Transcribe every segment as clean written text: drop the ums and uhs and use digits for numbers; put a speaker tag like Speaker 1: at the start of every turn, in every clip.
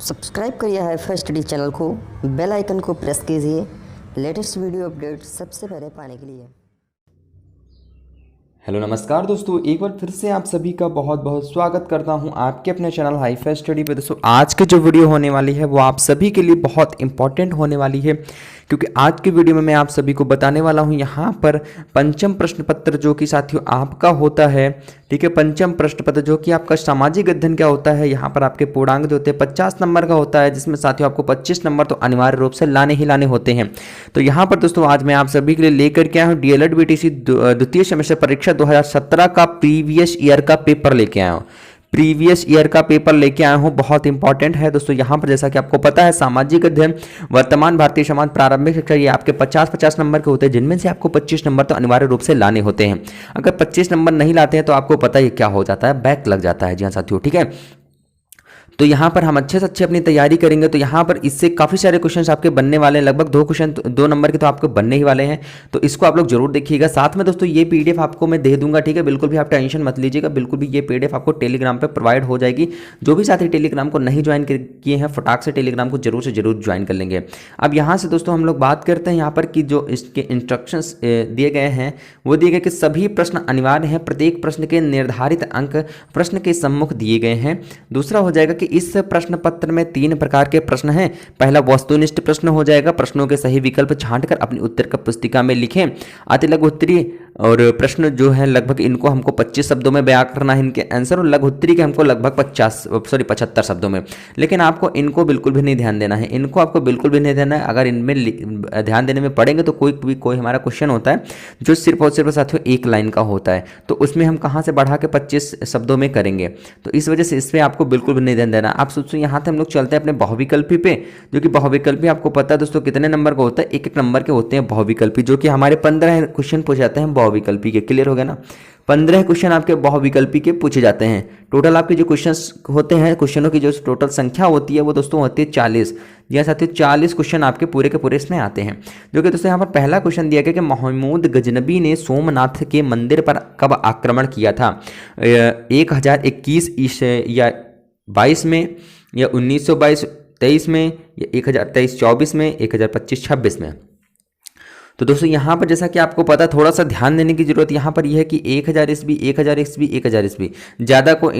Speaker 1: Subscribe करिए hi-fi study channel को, bell icon को प्रेस कीजिए लेटेस्ट वीडियो अपडेट सबसे पहले पाने के लिए।
Speaker 2: हेलो नमस्कार दोस्तों, एक बार फिर से आप सभी का बहुत बहुत स्वागत करता हूं आपके अपने चैनल हाईफाई स्टडी पे। दोस्तों आज की जो वीडियो होने वाली है वो आप सभी के लिए बहुत इंपॉर्टेंट होने वाली है, क्योंकि आज की वीडियो में मैं आप सभी को बताने वाला हूं यहाँ पर पंचम प्रश्न पत्र जो कि साथियों आपका होता है। ठीक है, पंचम प्रश्न पत्र जो कि आपका सामाजिक अध्ययन क्या होता है, यहाँ पर आपके पूर्णांक जो होते हैं 50 नंबर का होता है, जिसमें साथियों आपको 25 नंबर तो अनिवार्य रूप से लाने ही लाने होते हैं। तो यहाँ पर दोस्तों आज मैं आप सभी के लिए लेकर के आया हूँ डीएलएड बीटीसी द्वितीय सेमेस्टर परीक्षा 2017 का प्रीवियस ईयर का पेपर लेके आया हूँ। प्रीवियस ईयर का पेपर लेके आया हूँ, बहुत इंपॉर्टेंट है दोस्तों। यहाँ पर जैसा कि आपको पता है सामाजिक अध्ययन वर्तमान भारतीय समाज प्रारंभिक शिक्षा ये आपके 50-50 नंबर के होते हैं, जिनमें से आपको 25 नंबर तो अनिवार्य रूप से लाने होते हैं। अगर 25 नंबर नहीं लाते हैं तो आपको पता ही क्या हो जाता है, बैक लग जाता है। जी हाँ साथियों, ठीक है। तो यहाँ पर हम अच्छे से अच्छे अपनी तैयारी करेंगे। तो यहाँ पर इससे काफ़ी सारे क्वेश्चंस आपके बनने वाले हैं, लगभग 2 क्वेश्चन 2 नंबर के तो आपके बनने ही वाले हैं। तो इसको आप लोग जरूर देखिएगा। साथ में दोस्तों ये पीडीएफ आपको मैं दे दूंगा, ठीक है। बिल्कुल भी आप टेंशन मत लीजिएगा, बिल्कुल भी ये पीडीएफ आपको टेलीग्राम पर प्रोवाइड हो जाएगी। जो भी साथी टेलीग्राम को नहीं ज्वाइन किए हैं फटाक से टेलीग्राम को जरूर से जरूर ज्वाइन कर लेंगे। अब यहाँ से दोस्तों हम लोग बात करते हैं यहाँ पर कि जो इसके इंस्ट्रक्शंस दिए गए हैं वो दिए गए कि सभी प्रश्न अनिवार्य हैं, प्रत्येक प्रश्न के निर्धारित अंक प्रश्न के सम्मुख दिए गए हैं। दूसरा हो जाएगा कि इस प्रश्न पत्र में 3 प्रकार के प्रश्न हैं। पहला वस्तुनिष्ठ प्रश्न हो जाएगा, प्रश्नों के सही विकल्प छांटकर अपनी उत्तर का पुस्तिका में लिखें। अति लघु उत्तरीय और प्रश्न जो है लगभग इनको हमको 25 शब्दों में बयां करना है इनके आंसर, और लघु उत्तरीय के हमको लगभग 75 शब्दों में। लेकिन आपको इनको बिल्कुल भी नहीं ध्यान देना है, इनको आपको बिल्कुल भी नहीं देना है। अगर इनमें ध्यान देने में पड़ेंगे तो कोई हमारा क्वेश्चन होता है जो सिर्फ और सिर्फ साथियों 1 लाइन का होता है, तो उसमें हम कहाँ से बढ़ा के 25 शब्दों में करेंगे। तो इस वजह से इस पर आपको बिल्कुल भी नहीं ध्यान देना। आप सोचो यहाँ से हम लोग चलते हैं अपने बहुविकल्पी पे, जो कि बहुविकल्पी आपको पता है दोस्तों कितने नंबर का होता है, 1-1 नंबर के होते हैं बहुविकल्पी, जो कि हमारे 15 क्वेश्चन पूछे जाते हैं बहुविकल्पी के। क्लियर हो गया ना, 15 क्वेश्चन आपके बहुविकल्पी के पूछे जाते हैं। टोटल आपके जो क्वेश्चंस होते हैं, क्वेश्चनों की जो टोटल संख्या होती है वो दोस्तों होती है 40। जी साथियों 40 क्वेश्चन आपके पूरे के पूरे इसमें आते हैं। जो कि दोस्तों यहाँ पर पहला क्वेश्चन दिया गया कि महमूद गजनबी ने सोमनाथ के मंदिर पर कब आक्रमण किया था, 1021 या 22 में, या 1922-23 में, या 1023-24 में, 1025-26 में। तो दोस्तों यहाँ पर जैसा कि आपको पता, थोड़ा सा ध्यान देने की जरूरत यहाँ पर यह है कि 1000 ईस्वी 1000 ईस्वी 1000 ईस्वी ज़्यादा को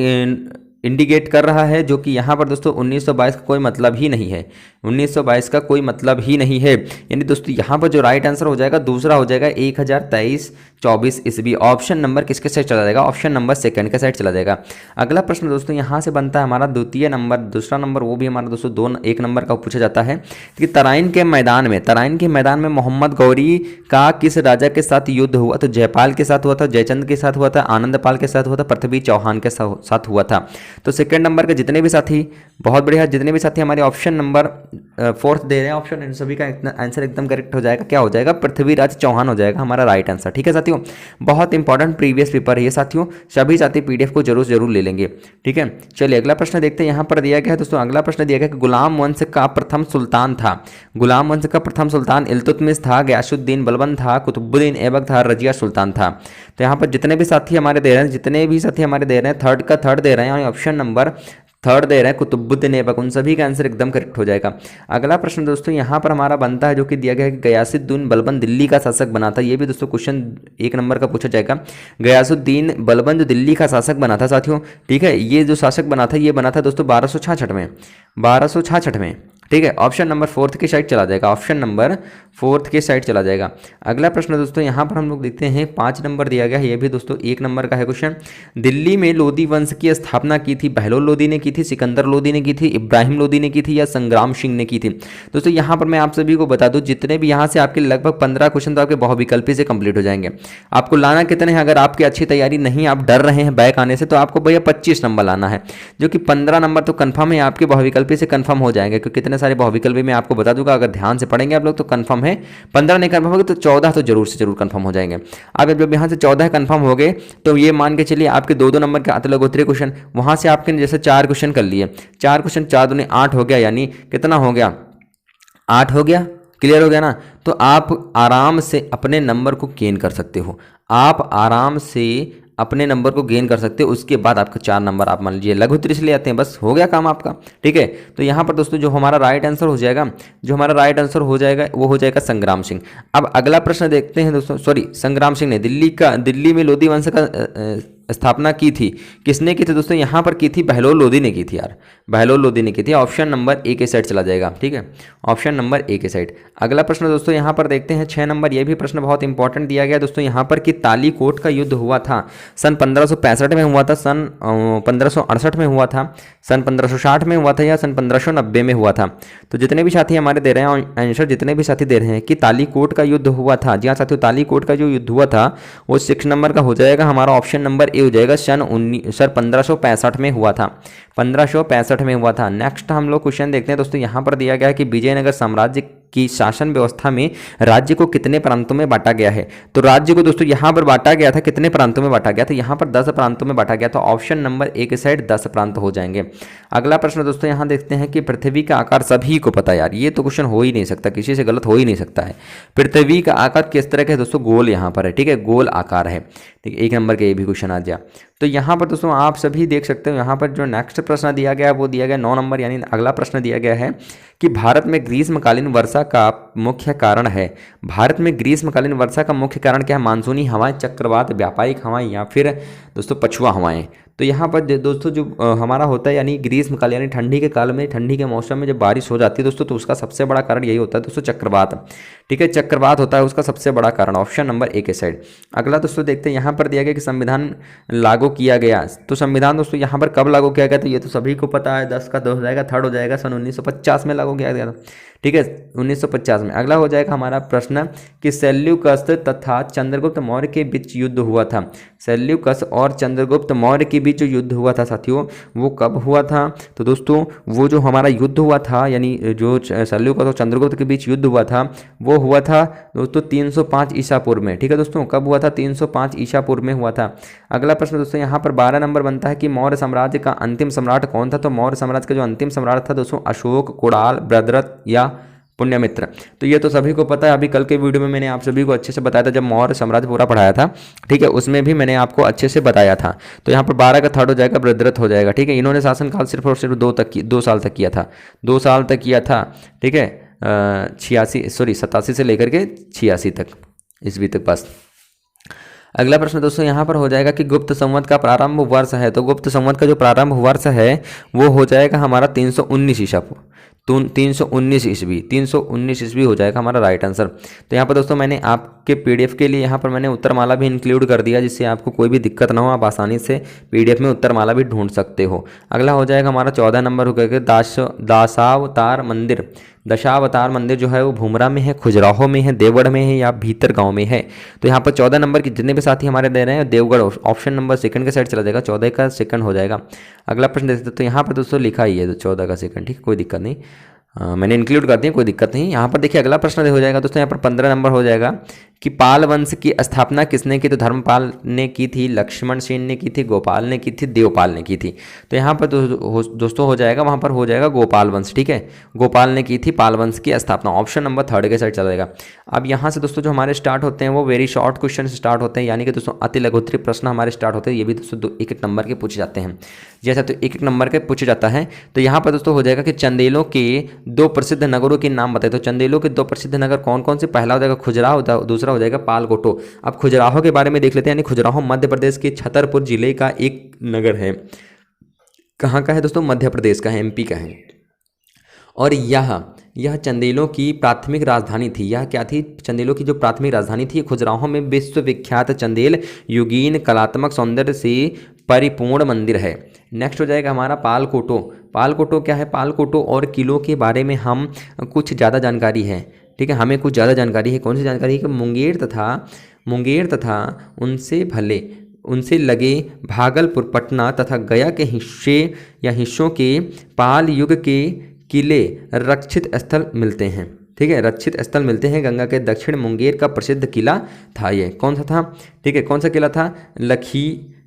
Speaker 2: इंडिकेट कर रहा है, जो कि यहाँ पर दोस्तों 1922 का कोई मतलब ही नहीं है, 1922 का कोई मतलब ही नहीं है। यानी दोस्तों यहाँ पर जो राइट आंसर हो जाएगा दूसरा हो जाएगा 1023-24 ईस्वी। ऑप्शन नंबर किसके साइड चला जाएगा, ऑप्शन नंबर सेकंड के साइड चला जाएगा। अगला प्रश्न दोस्तों यहाँ से बनता है हमारा द्वितीय नंबर, दूसरा नंबर वो भी हमारा दोस्तों 1 नंबर का पूछा जाता है कि तराइन के मैदान में मोहम्मद गौरी का किस राजा के साथ युद्ध हुआ। तो जयपाल के साथ हुआ था, जयचंद के साथ हुआ था, आनंदपाल के साथ हुआ था, पृथ्वी चौहान के साथ हुआ था। तो सेकंड नंबर के जितने भी साथी, बहुत बढ़िया, जितने भी साथी हमारे ऑप्शन नंबर 4 दे रहे हैं ऑप्शन, इन सभी का आंसर एकदम करेक्ट हो जाएगा। क्या हो जाएगा, पृथ्वीराज चौहान हो जाएगा हमारा राइट आंसर। ठीक है साथियों, बहुत इंपॉर्टेंट प्रीवियस पेपर है ये साथियों, सभी साथी पीडीएफ को जरूर ले लेंगे। ठीक है, चलिए अगला प्रश्न देखते हैं। यहाँ पर दिया गया है दोस्तों, अगला प्रश्न दिया गया कि गुलाम वंश का प्रथम सुल्तान था। गुलाम वंश का प्रथम सुल्तान इल्तुतमिश था, गयासुद्दीन बलबन था, कुतुबुद्दीन ऐबक था, रजिया सुल्तान था। तो यहाँ पर जितने भी साथी हमारे दे रहे हैं, थर्ड का थर्ड दे रहे हैं, ऑप्शन नंबर 3 दे रहे हैं कुतुबुद्दीन ऐबक, उन सभी का आंसर एकदम करेक्ट हो जाएगा। अगला प्रश्न दोस्तों यहाँ पर हमारा बनता है, जो कि दिया गया है कि गयासुद्दीन बलबन दिल्ली का शासक बना था। ये भी दोस्तों क्वेश्चन 1 नंबर का पूछा जाएगा। गयासुद्दीन बलबन जो दिल्ली का शासक बना था साथियों, ठीक है, ये जो शासक बना था ये बना था दोस्तों 1266 में। ठीक है, ऑप्शन नंबर 4 की साइड चला जाएगा, ऑप्शन नंबर 4 के साइड चला जाएगा। अगला प्रश्न दोस्तों यहाँ पर हम लोग देखते हैं 5 नंबर दिया गया है, ये भी दोस्तों 1 नंबर का है क्वेश्चन। दिल्ली में लोदी वंश की स्थापना की थी, बहलोल लोदी ने की थी, सिकंदर लोदी ने की थी, इब्राहिम लोदी ने की थी, या संग्राम सिंह ने की थी। दोस्तों यहाँ पर मैं आप सभी को बता दूं, जितने भी यहाँ से आपके लगभग 15 क्वेश्चन तो आपके बहुविकल्पी से कंप्लीट हो जाएंगे। आपको लाना कितने हैं, अगर आपकी अच्छी तैयारी नहीं, आप डर रहे हैं बैक आने से, तो आपको भैया 25 नंबर लाना है, जो कि 15 नंबर तो कंफर्म है आपके बहुविकल्पी से कंफर्म हो जाएंगे, क्योंकि कितने सारे बहुविकल्पी मैं आपको बता दूंगा। अगर ध्यान से पढ़ेंगे आप लोग तो कंफर्म है, 15 नहीं कंफर्म होगा तो 14 तो जरूर से जरूर कंफर्म हो जाएंगे। अब जब यहाँ से 14 कंफर्म हो गए तो ये मान के चलिए आपके 2-2 नंबर के अतलगोत्री क्वेश्चन, वहां से आपके जैसे 4 क्वेश्चन कर लिए, 4 क्वेश्चन 4 दूनी 8 हो गया, यानी कितना हो गया, 8 हो गया। क्लियर हो गया ना, तो आप आराम से अपने नंबर को गेन कर सकते हो, आप आराम से अपने नंबर को गेन कर सकते हो। उसके बाद आपका 4 नंबर आप मान लीजिए लघु त्रिश ले आते हैं, बस हो गया काम आपका। ठीक है, तो यहाँ पर दोस्तों जो हमारा राइट आंसर हो जाएगा, वो हो जाएगा संग्राम सिंह। अब अगला प्रश्न देखते हैं दोस्तों, सॉरी संग्राम सिंह ने दिल्ली में लोधी वंश का स्थापना की थी, किसने की थी दोस्तों? यहाँ पर की थी बहलोल लोधी ने की थी यार, बहलोल लोधी ने की थी। ऑप्शन नंबर ए के साइड चला जाएगा। ठीक है, ऑप्शन नंबर ए के साइड। अगला प्रश्न दोस्तों यहाँ पर देखते हैं 6 नंबर। ये भी प्रश्न बहुत इंपॉर्टेंट दिया गया दोस्तों यहाँ पर कि तालीकोट का युद्ध हुआ था सन 1565 में हुआ था, सन 1568 में हुआ था, सन 1560 में हुआ था, या सन 1590 में हुआ था? तो जितने भी साथी हमारे दे रहे हैं आंसर, जितने भी साथी दे रहे हैं कि तालीकोट का युद्ध हुआ था, जी हाँ साथियों, तालीकोट का जो युद्ध हुआ था वो 6 नंबर का हो जाएगा हमारा। ऑप्शन नंबर ए हो जाएगा, सन 1565 में हुआ था, 1565 में हुआ था। नेक्स्ट हम लोग क्वेश्चन देखते हैं दोस्तों, यहाँ पर दिया गया है कि विजयनगर साम्राज्य की शासन व्यवस्था में राज्य को कितने प्रांतों में बांटा गया है? तो राज्य को दोस्तों यहाँ पर बांटा गया था, कितने प्रांतों में बांटा गया था? यहाँ पर 10 प्रांतों में बांटा गया था। ऑप्शन नंबर ए के साइड 10 प्रांत हो जाएंगे। अगला प्रश्न दोस्तों यहाँ देखते हैं कि पृथ्वी का आकार सभी को पता है यार, ये तो क्वेश्चन हो ही नहीं सकता, किसी से गलत हो ही नहीं सकता है। पृथ्वी का आकार किस तरह का है दोस्तों? गोल यहाँ पर है। ठीक है, गोल आकार है। ठीक है, 1 नंबर का ये भी क्वेश्चन आ गया। तो यहाँ पर दोस्तों आप सभी देख सकते हो, यहाँ पर जो नेक्स्ट प्रश्न दिया गया है वो दिया गया 9 नंबर, यानी अगला प्रश्न दिया गया है कि भारत में ग्रीष्मकालीन वर्षा का मुख्य कारण है। भारत में ग्रीष्मकालीन वर्षा का मुख्य कारण क्या है? मानसूनी हवाएं, चक्रवात, व्यापारिक हवाएं, या फिर दोस्तों पछुआ हवाएं? तो यहाँ पर दोस्तों जो हमारा होता है यानी ग्रीष्मकाल यानी ठंडी के काल में, ठंडी के मौसम में जब बारिश हो जाती है दोस्तों, तो उसका सबसे बड़ा कारण यही होता है दोस्तों, चक्रवात। ठीक है, चक्रवात होता है उसका सबसे बड़ा कारण। ऑप्शन नंबर ए के साइड। अगला दोस्तों देखते हैं, यहाँ पर दिया गया कि संविधान लागू किया गया। तो संविधान दोस्तों यहाँ पर कब लागू किया गया? तो ये तो सभी को पता है, 10 का 2 हो जाएगा, थर्ड हो जाएगा, सन 1950 में लागू किया गया था। ठीक है, 1950 में। अगला हो जाएगा हमारा प्रश्न कि सेल्यूकस तथा चंद्रगुप्त मौर्य के बीच युद्ध हुआ था। सेल्यूकस और चंद्रगुप्त मौर्य के बीच जो युद्ध हुआ था साथियों, वो कब हुआ था? तो दोस्तों वो जो हमारा युद्ध हुआ था, यानी जो सेल्यूकस और चंद्रगुप्त के बीच युद्ध हुआ था, वो हुआ था दोस्तों 305 ईसा पूर्व में। ठीक है दोस्तों, कब हुआ था? 305 ईसा पूर्व में हुआ था। अगला प्रश्न दोस्तों यहाँ पर 12 नंबर बनता है कि मौर्य साम्राज्य का अंतिम सम्राट कौन था? तो मौर्य साम्राज्य का जो अंतिम सम्राट था दोस्तों, अशोक, कुणाल, भद्रथ या पुण्यमित्र। तो ये तो सभी को पता है। अभी कल के वीडियो में मैंने आप सभी को अच्छे से बताया था, जब मौर्य साम्राज्य पूरा पढ़ाया था। ठीक है, उसमें भी मैंने आपको अच्छे से बताया था। तो यहाँ पर 12 का थर्ड हो जाएगा, भद्रथ हो जाएगा। ठीक है, इन्होंने शासनकाल सिर्फ और सिर्फ 2 साल तक किया था, 2 साल तक किया था। ठीक है, 87 से लेकर के 86 तक, ईस्वी तक बस। अगला प्रश्न दोस्तों यहाँ पर हो जाएगा कि गुप्त संवत का प्रारंभ वर्ष है। तो गुप्त संवत का जो प्रारंभ वर्ष है वो हो जाएगा हमारा 319 ईसा पूर्व, 319 ईस्वी, 319 ईस्वी हो जाएगा हमारा राइट आंसर। तो यहाँ पर दोस्तों मैंने आपके पीडीएफ के लिए यहाँ पर मैंने उत्तरमाला भी इंक्लूड कर दिया, जिससे आपको कोई भी दिक्कत ना हो, आप आसानी से पीडीएफ में उत्तरमाला भी ढूंढ सकते हो। अगला हो जाएगा हमारा 14 नंबर हो गया दशावतार मंदिर। दशावतार मंदिर जो है वो भूमरा में है, खुजराहो में है, देवगढ़ में है या भीतर गांव में है? तो यहाँ पर 14 नंबर के जितने भी साथी हमारे दे रहे हैं, देवगढ़ ऑप्शन नंबर सेकंड के साइड चला जाएगा, 14 का सेकंड हो जाएगा। अगला प्रश्न देखते हैं, तो यहाँ पर दोस्तों लिखा ही है तो 14 का सेकंड। ठीक है, कोई दिक्कत नहीं, मैंने इंक्लूड कर दिया, कोई दिक्कत नहीं। यहाँ पर देखिए अगला प्रश्न हो जाएगा दोस्तों, यहाँ पर 15 नंबर हो जाएगा कि पाल वंश की स्थापना किसने की? तो धर्मपाल ने की थी, लक्ष्मण सेन ने की थी, गोपाल ने की थी, देवपाल ने की थी। तो यहाँ पर दोस्तों हो जाएगा, वहाँ पर हो जाएगा गोपाल वंश। ठीक है, गोपाल ने की थी पाल वंश की स्थापना। ऑप्शन नंबर थर्ड के साइड चला जाएगा। अब यहाँ से दोस्तों जो हमारे स्टार्ट होते हैं वो वेरी शॉर्ट क्वेश्चन से स्टार्ट होते हैं, यानी कि दोस्तों अति लघुत्तरी प्रश्न हमारे स्टार्ट होते हैं। ये भी दोस्तों 1-1 नंबर के पूछे जाते हैं, जैसा तो 1-1 नंबर के पूछे जाता है। तो यहाँ पर दोस्तों हो जाएगा कि चंदेलों के 2 प्रसिद्ध नगरों के नाम बताए। तो चंदेलों के 2 प्रसिद्ध नगर कौन कौन से? पहला हो जाएगा खुजराहो, दूसरा हो जाएगा पालकोटो। अब खुजराहो के बारे में देख लेते हैं, यानी खुजराहो मध्य प्रदेश के छतरपुर जिले का एक नगर है। कहाँ का है दोस्तों? मध्य प्रदेश का है, एमपी का है। और यह चंदेलों की प्राथमिक राजधानी थी। यह क्या थी? चंदेलों की जो प्राथमिक राजधानी थी। खुजराहो में विश्वविख्यात चंदेल युगीन कलात्मक सौंदर्य से परिपूर्ण मंदिर है। नेक्स्ट हो जाएगा हमारा पालकोटो। पालकोटो क्या है? पालकोटो और किलों के बारे में हम कुछ ज़्यादा जानकारी है। ठीक है, हमें कुछ ज़्यादा जानकारी है। कौन सी जानकारी है? कि मुंगेर तथा उनसे लगे भागलपुर, पटना तथा गया के हिस्सों के पाल युग के किले रक्षित स्थल मिलते हैं। ठीक है, रक्षित स्थल मिलते हैं। गंगा के दक्षिण मुंगेर का प्रसिद्ध किला था। ये कौन सा था? ठीक है, कौन सा किला था?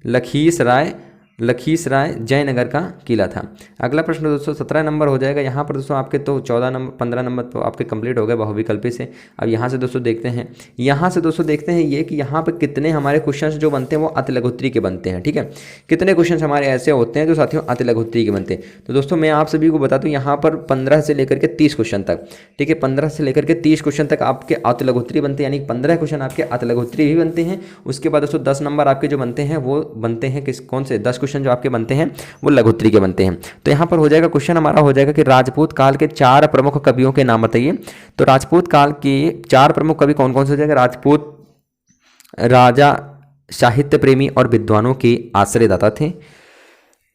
Speaker 2: लखीसराय लखीसराय जयनगर का किला था। अगला प्रश्न दोस्तों 17 नंबर हो जाएगा। यहाँ पर दोस्तों आपके तो 14 नंबर 15 नंबर तो आपके कंप्लीट हो गए बहुविकल्पी से। अब यहाँ से दोस्तों देखते हैं, ये कि यहाँ पर कितने हमारे क्वेश्चंस जो बनते हैं वो अति लघुत्तरी के बनते हैं। ठीक है, कितने क्वेश्चंस हमारे ऐसे होते हैं जो साथियों अति लघुत्तरी के बनते हैं। तो दोस्तों मैं आप सभी को बता दूँ, यहाँ पर 15 से लेकर के 30 क्वेश्चन तक, ठीक है, 15 से लेकर के 30 क्वेश्चन तक आपके अति लघुत्तरी बनते हैं, यानी 15 क्वेश्चन आपके अति लघुत्तरी भी बनते हैं। उसके बाद दोस्तों 10 नंबर आपके जो बनते हैं वो बनते हैं कौन से 10 क्वेश्चन जो आपके बनते हैं वो लघुत्तरी के बनते हैं। तो यहाँ पर हो जाएगा क्वेश्चन हमारा हो जाएगा कि राजपूत काल के 4 प्रमुख कवियों के नाम बताइए। तो राजपूत काल के 4 प्रमुख कवि कौन कौन से हो जाएगा? राजपूत राजा साहित्य प्रेमी और विद्वानों के आश्रयदाता थे।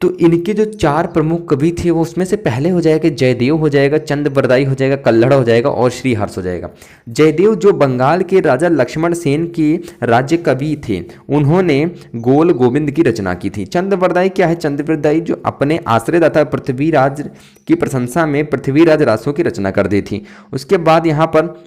Speaker 2: तो इनके जो 4 प्रमुख कवि थे वो उसमें से पहले हो जाएगा जयदेव हो जाएगा, चंद्रबरदाई हो जाएगा, कल्हड़ हो जाएगा और श्रीहर्ष हो जाएगा। जयदेव जो बंगाल के राजा लक्ष्मण सेन के राज्य कवि थे, उन्होंने गोल गोविंद की रचना की थी। चंद्रबरदाई क्या है? चंद्रबरदाई जो अपने आश्रयदाता पृथ्वीराज की प्रशंसा में पृथ्वीराज रासों की रचना कर दी थी। उसके बाद यहाँ पर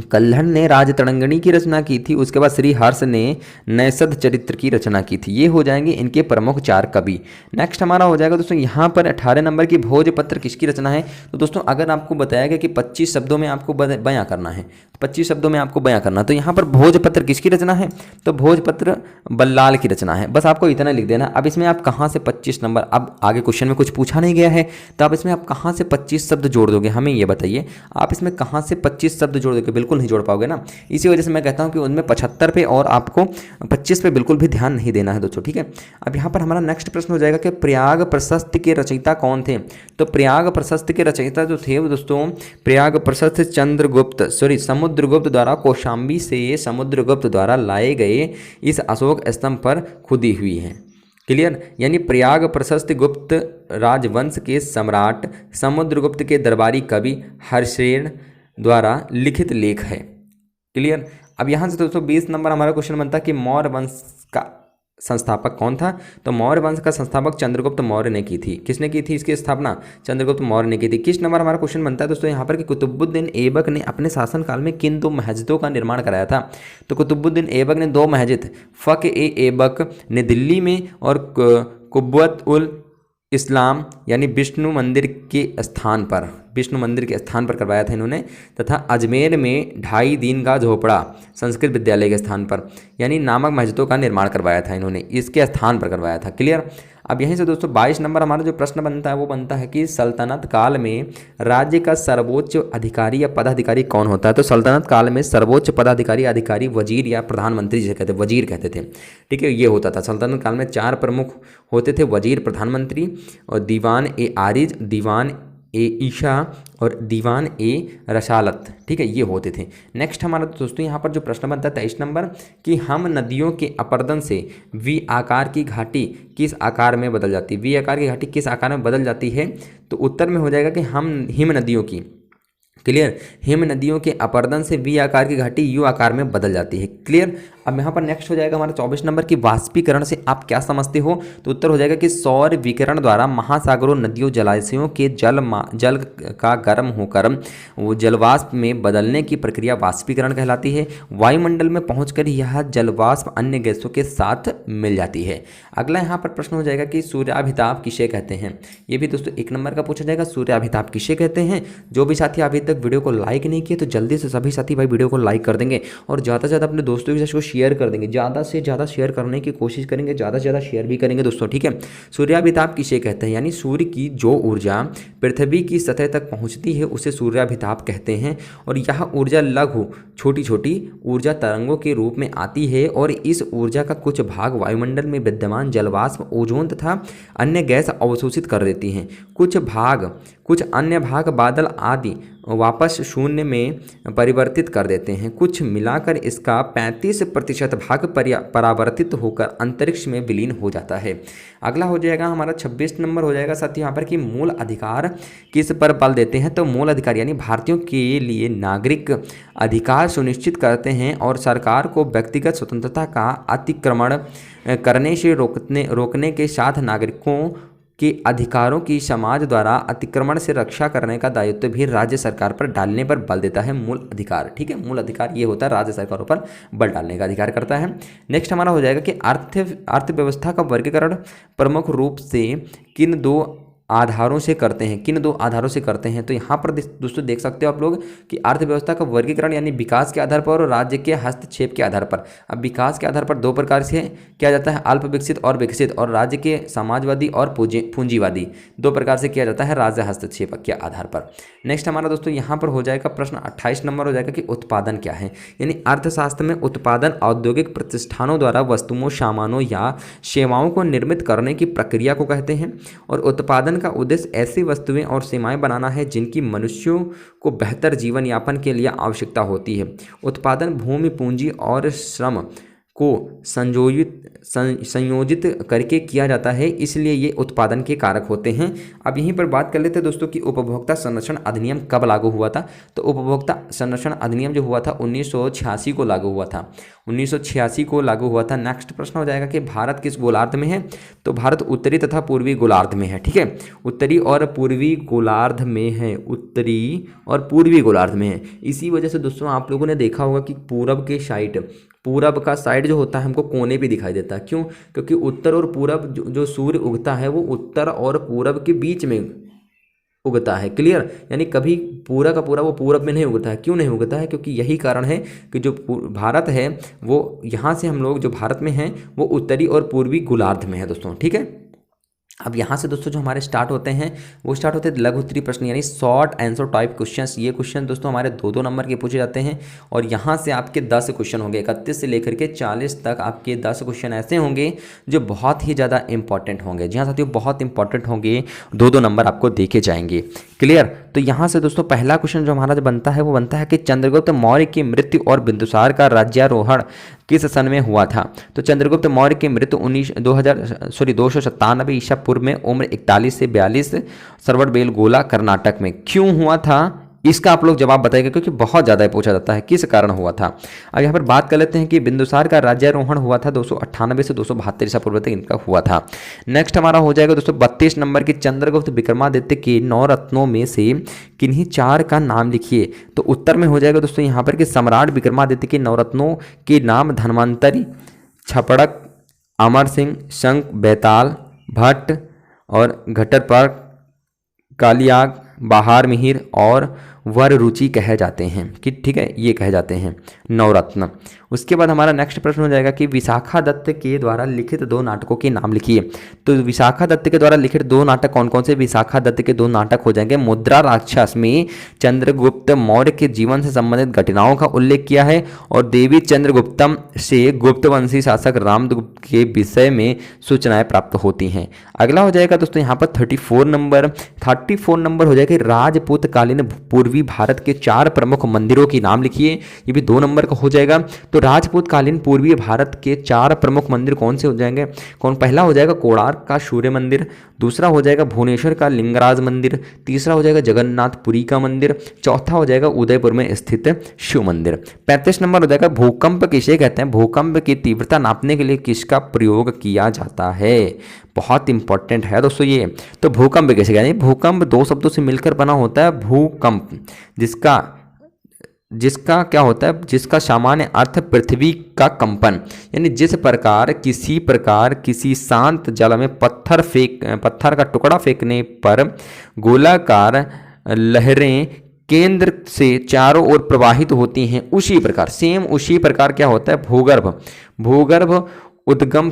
Speaker 2: कल्हड़ ने राजतरंगिणी की रचना की थी। उसके बाद श्रीहर्ष ने नैषध चरित्र की रचना की थी। ये हो जाएंगे इनके प्रमुख 4 कवि। नेक्स्ट हमारा हो जाएगा दोस्तों यहाँ पर 18 नंबर की भोजपत्र किसकी रचना है? तो दोस्तों अगर आपको बताया गया कि 25 शब्दों में आपको बयां करना है, 25 शब्दों में आपको बयां करना, तो यहाँ पर भोजपत्र किसकी रचना है? तो भोजपत्र बल्लाल की रचना है। बस आपको इतना लिख देना। अब इसमें आप कहाँ से 25 नंबर, अब आगे क्वेश्चन में कुछ पूछा नहीं गया है तो आप इसमें आप कहाँ से 25 शब्द जोड़ दोगे, हमें ये बताइए। आप इसमें कहाँ से 25 शब्द जोड़ दोगे? बिल्कुल नहीं जोड़ पाओगे ना। इसी वजह से मैं कहता हूं कि उनमें 75 पे और आपको 25 पे बिल्कुल भी ध्यान नहीं देना है दोस्तों। ठीक है, अब यहाँ पर हमारा नेक्स्ट प्रश्न हो जाएगा कि प्रयाग प्रशस्ति के रचयिता कौन थे? तो प्रयाग प्रशस्ति के रचयिता जो थे वो दोस्तों प्रयाग प्रशस्ति समुद्रगुप्त द्वारा कौशाम्बी से समुद्रगुप्त द्वारा लाए गए इस अशोक स्तंभ पर खुदी हुई है। क्लियर, यानी प्रयाग प्रशस्ति गुप्त राजवंश के सम्राट समुद्रगुप्त के दरबारी कवि हर्षेन द्वारा लिखित लेख है। क्लियर, अब यहाँ से दोस्तों 20 नंबर हमारा क्वेश्चन बनता है कि मौर्य वंश का संस्थापक कौन था? तो मौर्य वंश का संस्थापक चंद्रगुप्त मौर्य ने की थी। किसने की थी इसकी स्थापना? चंद्रगुप्त मौर्य ने की थी। किस नंबर हमारा क्वेश्चन बनता है दोस्तों यहाँ पर कि कुतुबुद्दीन ऐबक ने अपने शासनकाल में किन 2 मस्जिदों का निर्माण कराया था? तो कुतुबुद्दीन ऐबक ने 2 मस्जिद फक-ए-ऐबक ने दिल्ली में और कुब्बत उल इस्लाम यानी विष्णु मंदिर के स्थान पर करवाया था इन्होंने, तथा अजमेर में 2.5 दिन का झोपड़ा संस्कृत विद्यालय के स्थान पर यानी नामक मस्जिदों का निर्माण करवाया था इन्होंने, इसके स्थान पर करवाया था। क्लियर, अब यहीं से दोस्तों 22 नंबर हमारा जो प्रश्न बनता है वो बनता है कि सल्तनत काल में राज्य का सर्वोच्च अधिकारी या पदाधिकारी कौन होता है? तो सल्तनत काल में सर्वोच्च अधिकारी वजीर या प्रधानमंत्री जिसे कहते वजीर कहते थे। ठीक है, ये होता था। सल्तनत काल में 4 प्रमुख होते थे, वजीर प्रधानमंत्री और दीवान ए आरिज, दीवान ए ईशा और दीवान ए रसालत। ठीक है, ये होते थे। नेक्स्ट हमारा दोस्तों यहाँ पर जो प्रश्न बनता है 23 नंबर कि हम नदियों के अपर्दन से वी आकार की घाटी किस आकार में बदल जाती है? वी आकार की घाटी किस आकार में बदल जाती है? तो उत्तर में हो जाएगा कि हम हिम नदियों की, क्लियर, हिम नदियों के अपर्दन से वी आकार की घाटी यू आकार में बदल जाती है। क्लियर, अब यहाँ पर नेक्स्ट हो जाएगा हमारा 24 नंबर की वाष्पीकरण से आप क्या समझते हो? तो उत्तर हो जाएगा कि सौर विकिरण द्वारा महासागरों नदियों जलाशयों के जल का गर्म होकर वो जलवाष्प में बदलने की प्रक्रिया वाष्पीकरण कहलाती है। वायुमंडल में पहुंचकर यह जलवाष्प अन्य गैसों के साथ मिल जाती है। अगला यहाँ पर प्रश्न हो जाएगा कि सूर्याभिताप किसे कहते हैं? ये भी दोस्तों 1 नंबर का पूछा जाएगा, सूर्याभिताप किसे कहते हैं? जो भी साथी अभी तक वीडियो को लाइक नहीं किए तो जल्दी से सभी साथी भाई वीडियो को लाइक कर देंगे और ज़्यादा से ज़्यादा अपने दोस्तों के साथ शेयर कर देंगे, ज़्यादा से ज़्यादा शेयर करने की कोशिश करेंगे, ज़्यादा से ज़्यादा शेयर भी करेंगे दोस्तों। ठीक है, सूर्याभिताप किसे कहते हैं? यानी सूर्य की जो ऊर्जा पृथ्वी की सतह तक पहुंचती है उसे सूर्याभिताप कहते हैं और यह ऊर्जा लघु छोटी छोटी ऊर्जा तरंगों के रूप में आती है और इस ऊर्जा का कुछ भाग वायुमंडल में विद्यमान जलवाष्प, ओजोन तथा अन्य गैस अवशोषित कर देती हैं। कुछ अन्य भाग बादल आदि वापस शून्य में परिवर्तित कर देते हैं। कुछ मिलाकर इसका 35% भाग परावर्तित होकर अंतरिक्ष में विलीन हो जाता है। अगला हो जाएगा हमारा 26 नंबर हो जाएगा साथ ही यहाँ पर कि मूल अधिकार किस पर बल देते हैं? तो मूल अधिकार यानी भारतीयों के लिए नागरिक अधिकार सुनिश्चित करते हैं और सरकार को व्यक्तिगत स्वतंत्रता का अतिक्रमण करने से रोकने के साथ नागरिकों के अधिकारों की समाज द्वारा अतिक्रमण से रक्षा करने का दायित्व भी राज्य सरकार पर डालने पर बल देता है मूल अधिकार। ठीक है, मूल अधिकार ये होता है राज्य सरकारों पर बल डालने का अधिकार करता है। नेक्स्ट हमारा हो जाएगा कि अर्थव्यवस्था का वर्गीकरण प्रमुख रूप से किन दो आधारों से करते हैं, किन दो आधारों से करते हैं। तो यहाँ पर दोस्तों देख सकते हो आप लोग कि अर्थव्यवस्था का वर्गीकरण यानी विकास के आधार पर और राज्य के हस्तक्षेप के आधार पर। अब विकास के आधार पर दो प्रकार से किया जाता है, अल्प विकसित और विकसित, और राज्य के समाजवादी और पूंजीवादी, दो प्रकार से किया जाता है राज्य हस्तक्षेप के आधार पर। नेक्स्ट हमारा दोस्तों यहाँ पर हो जाएगा प्रश्न 28 नंबर हो जाएगा कि उत्पादन क्या है। यानी अर्थशास्त्र में उत्पादन औद्योगिक प्रतिष्ठानों द्वारा वस्तुओं, सामानों या सेवाओं को निर्मित करने की प्रक्रिया को कहते हैं। और उत्पादन का उद्देश्य ऐसी वस्तुएं और सेवाएं बनाना है जिनकी मनुष्यों को बेहतर जीवन यापन के लिए आवश्यकता होती है। उत्पादन भूमि, पूंजी और श्रम को संयोजित करके किया जाता है, इसलिए ये उत्पादन के कारक होते हैं। अब यहीं पर बात कर लेते हैं दोस्तों कि उपभोक्ता संरक्षण अधिनियम कब लागू हुआ था। तो उपभोक्ता संरक्षण अधिनियम जो हुआ था 1986 को लागू हुआ था, 1986 को लागू हुआ था। नेक्स्ट प्रश्न हो जाएगा कि भारत किस गोलार्ध में है। तो भारत उत्तरी तथा पूर्वी गोलार्ध में है। ठीक है, उत्तरी और पूर्वी गोलार्ध में है, उत्तरी और पूर्वी गोलार्ध में है। इसी वजह से दोस्तों आप लोगों ने देखा होगा कि पूरब का साइड जो होता है हमको कोने पे दिखाई देता है। क्यों? क्योंकि उत्तर और पूरब जो सूर्य उगता है वो उत्तर और पूरब के बीच में उगता है। क्लियर? यानी कभी पूरा का पूरा वो पूरब में नहीं उगता है। क्यों नहीं उगता है? क्योंकि यही कारण है कि जो भारत है वो यहाँ से हम लोग जो भारत में हैं वो उत्तरी और पूर्वी गोलार्ध में है दोस्तों। ठीक है, अब यहाँ से दोस्तों जो हमारे स्टार्ट होते हैं वो स्टार्ट होते हैं लघु उत्तरीय प्रश्न यानी शॉर्ट आंसर टाइप क्वेश्चंस। ये क्वेश्चन दोस्तों हमारे 2-2 नंबर के पूछे जाते हैं और यहाँ से आपके 10 क्वेश्चन होंगे। 31 से लेकर के 40 तक आपके 10 क्वेश्चन ऐसे होंगे जो बहुत ही ज़्यादा इंपॉर्टेंट होंगे। जी हाँ साथियों, बहुत इंपॉर्टेंट होंगे, 2-2 नंबर आपको देखे जाएंगे। क्लियर? तो यहाँ से दोस्तों पहला क्वेश्चन जो हमारा बनता है वो बनता है कि चंद्रगुप्त मौर्य की मृत्यु और बिंदुसार का राज्यारोहण किस सन में हुआ था। तो चंद्रगुप्त मौर्य की मृत्यु 297 ईसा पूर्व में उम्र 41 से 42 सरवटबेलगोला कर्नाटक में। क्यों हुआ था इसका आप लोग जवाब बताएंगे क्योंकि बहुत ज़्यादा पूछा जाता है किस कारण हुआ था। अब यहाँ पर बात कर लेते हैं कि बिंदुसार का राज्यारोहण हुआ था 298 से 272 ईसा पूर्व तक इनका हुआ था। नेक्स्ट हमारा हो जाएगा दोस्तों 32 नंबर की चंद्रगुप्त विक्रमादित्य के 9 रत्नों में से किन्हीं 4 का नाम लिखिए। तो उत्तर में हो जाएगा दोस्तों यहाँ पर कि सम्राट विक्रमादित्य के 9 रत्नों के नाम धन्वंतरी, छपड़क, अमर सिंह, शंख, बेताल, भट्ट और घटरपाट, कालियाग, बाहर मिहिर और वर रुचि कहे जाते हैं कि ठीक है ये कहे जाते हैं नवरत्न। उसके बाद हमारा नेक्स्ट प्रश्न हो जाएगा कि विशाखा दत्त के द्वारा लिखित 2 नाटकों के नाम लिखिए। तो विशाखा दत्त के द्वारा लिखित 2 नाटक कौन कौन से? विशाखा दत्त के 2 नाटक हो जाएंगे मुद्रा राक्षस में चंद्रगुप्त मौर्य के जीवन से संबंधित घटनाओं का उल्लेख किया है और देवी चंद्रगुप्तम से गुप्तवंशी शासक रामगुप्त के विषय में सूचनाएं प्राप्त होती हैं। अगला हो जाएगा दोस्तों यहाँ पर 34 नंबर हो जाएगा राजपूत कालीन पूर्वी भारत के 4 प्रमुख मंदिरों के नाम लिखिए। ये भी 2 नंबर का हो जाएगा। तो राजपूत कालीन पूर्वी भारत के 4 प्रमुख मंदिर कौन से हो जाएंगे? पहला हो जाएगा कोणार्क का सूर्य मंदिर, दूसरा हो जाएगा भुवनेश्वर का लिंगराज मंदिर, तीसरा हो जाएगा जगन्नाथपुरी का मंदिर, चौथा हो जाएगा उदयपुर में स्थित शिव मंदिर। 35 नंबर हो जाएगा भूकंप किसे कहते हैं? भूकंप की तीव्रता नापने के लिए किसका प्रयोग किया जाता है? बहुत इंपॉर्टेंट है दोस्तों ये। तो भूकंप कैसे कहते हैं? भूकंप 2 शब्दों से मिलकर बना होता है भूकंप, जिसका क्या होता है? जिसका सामान्य अर्थ पृथ्वी का कंपन। यानी जिस प्रकार किसी शांत जल में पत्थर का टुकड़ा फेंकने पर गोलाकार लहरें केंद्र से चारों ओर प्रवाहित होती हैं, उसी प्रकार क्या होता है? भूगर्भ उद्गम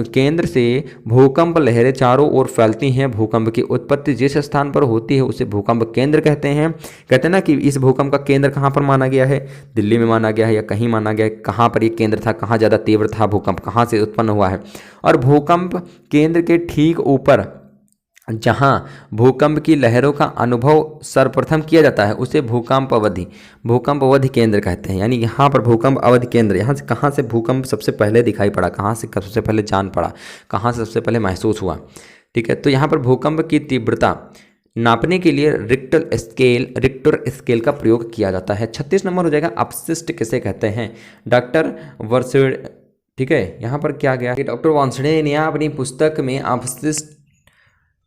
Speaker 2: केंद्र से भूकंप लहरें चारों ओर फैलती हैं। भूकंप की उत्पत्ति जिस स्थान पर होती है उसे भूकंप केंद्र कहते हैं। ना कि इस भूकंप का केंद्र कहाँ पर माना गया है? दिल्ली में माना गया है या कहीं माना गया है? कहाँ पर ये केंद्र था? कहाँ ज़्यादा तीव्र था भूकंप? कहाँ से उत्पन्न हुआ है? और भूकंप केंद्र के ठीक ऊपर जहाँ भूकंप की लहरों का अनुभव सर्वप्रथम किया जाता है उसे भूकंप अवधि केंद्र कहते हैं। यानी यहाँ पर भूकंप अवधि केंद्र, यहाँ से कहाँ से भूकंप सबसे पहले दिखाई पड़ा, कहाँ से सबसे पहले जान पड़ा, कहाँ से सबसे पहले महसूस हुआ। ठीक है, तो यहाँ पर भूकंप की तीव्रता नापने के लिए रिक्टर स्केल का प्रयोग किया जाता है। 36 नंबर हो जाएगा अपशिष्ट किसे कहते हैं? Doctor versed. ठीक है, यहाँ पर क्या गया कि डॉक्टर वांसडे ने अपनी पुस्तक में अपशिष्ट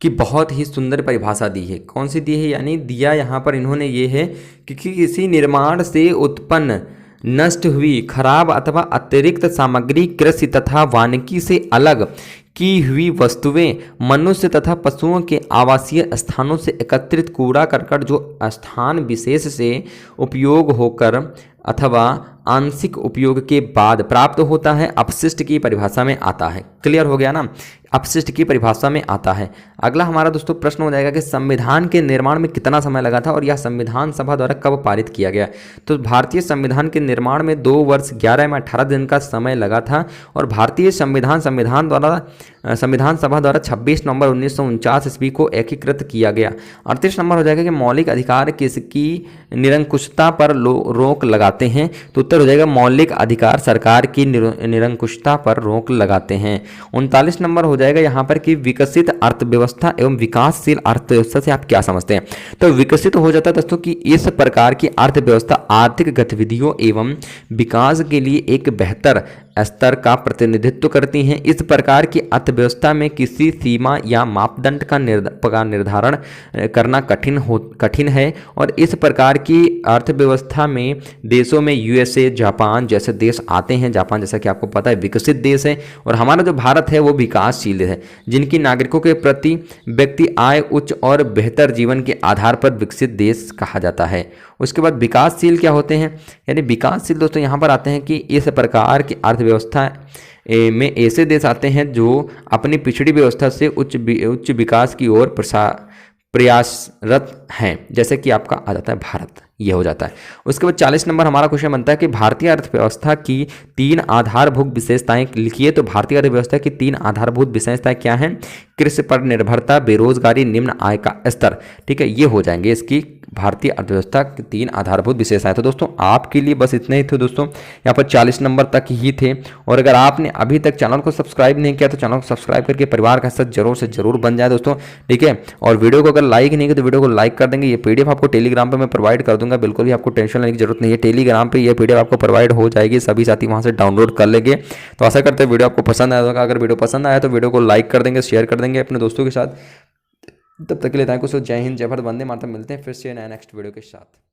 Speaker 2: की बहुत ही सुंदर परिभाषा दी है। कौन सी दी है? यानी दिया यहाँ पर इन्होंने ये है कि किसी निर्माण से उत्पन्न नष्ट हुई, खराब अथवा अतिरिक्त सामग्री कृषि तथा वानिकी से अलग की हुई वस्तुएं मनुष्य तथा पशुओं के आवासीय स्थानों से एकत्रित कूड़ा करकट जो स्थान विशेष से उपयोग होकर अथवा आंशिक उपयोग के बाद प्राप्त होता है, अपशिष्ट की परिभाषा में आता है। क्लियर हो गया ना? अपशिष्ट की परिभाषा में आता है। अगला हमारा दोस्तों प्रश्न हो जाएगा कि संविधान के निर्माण में कितना समय लगा था और यह संविधान सभा द्वारा कब पारित किया गया? तो भारतीय संविधान के निर्माण में 2 वर्ष 11 में 18 दिन का समय लगा था और भारतीय संविधान संविधान सभा द्वारा 26 नवंबर 1949 ईस्वी को एकीकृत किया गया। 38 नंबर हो जाएगा कि मौलिक अधिकार किसकी निरंकुशता पर रोक लगाते हैं? तो उत्तर हो जाएगा मौलिक अधिकार सरकार की निरंकुशता पर रोक लगाते हैं। 39 नंबर हो जाएगा यहाँ पर कि विकसित अर्थव्यवस्था एवं विकासशील अर्थव्यवस्था से आप क्या समझते हैं? तो विकसित हो जाता है दोस्तों कि इस प्रकार की अर्थव्यवस्था आर्थिक गतिविधियों एवं विकास के लिए एक बेहतर स्तर का प्रतिनिधित्व करती हैं। इस प्रकार की अर्थव्यवस्था में किसी सीमा या मापदंड का निर्धारण करना कठिन है और इस प्रकार की अर्थव्यवस्था में देशों में यूएसए, जापान जैसे देश आते हैं। जापान जैसा कि आपको पता है विकसित देश है और हमारा जो भारत है वो विकासशील है, जिनकी नागरिकों के प्रति व्यक्ति आय उच्च और बेहतर जीवन के आधार पर विकसित देश कहा जाता है। उसके बाद विकासशील क्या होते हैं? यानी विकासशील दोस्तों यहाँ पर आते हैं कि इस प्रकार की अर्थव्यवस्था में ऐसे देश आते हैं जो अपनी पिछड़ी व्यवस्था से उच्च विकास की ओर प्रयासरत हैं, जैसे कि आपका आ जाता है भारत, ये हो जाता है। उसके बाद 40 नंबर हमारा क्वेश्चन बनता है कि भारतीय अर्थव्यवस्था की 3 आधारभूत विशेषताएं लिखिए। तो भारतीय अर्थव्यवस्था की 3 आधारभूत विशेषताएं क्या हैं? कृषि पर निर्भरता, बेरोजगारी, निम्न आय का स्तर। ठीक है, ये हो जाएंगे इसकी भारतीय अर्थव्यवस्था की 3 आधारभूत विशेषताएं। तो दोस्तों आपके लिए बस इतने ही थे दोस्तों, यहाँ पर 40 नंबर तक ही थे। और अगर आपने अभी तक चैनल को सब्सक्राइब नहीं किया तो चैनल को सब्सक्राइब करके परिवार का हिस्सा जरूर से जरूर बन जाए दोस्तों। ठीक है, और वीडियो को अगर लाइक नहीं किया तो वीडियो को लाइक कर देंगे। ये पीडीएफ आपको टेलीग्राम पर मैं प्रोवाइड कर दूंगा, बिल्कुल भी आपको टेंशन लेने की जरूरत नहीं है। टेलीग्राम पे ये पीडीएफ आपको प्रोवाइड हो जाएगी, सभी साथी वहां से डाउनलोड कर लेंगे। तो आशा करते हैं वीडियो आपको पसंद आया होगा। अगर वीडियो पसंद आया तो वीडियो को लाइक कर देंगे, शेयर कर देंगे अपने दोस्तों के साथ। तब तक के लिए थैंक यू। जय हिंद, जय भारत, वंदे मातरम। मिलते हैं फिर से नया नेक्स्ट वीडियो के साथ।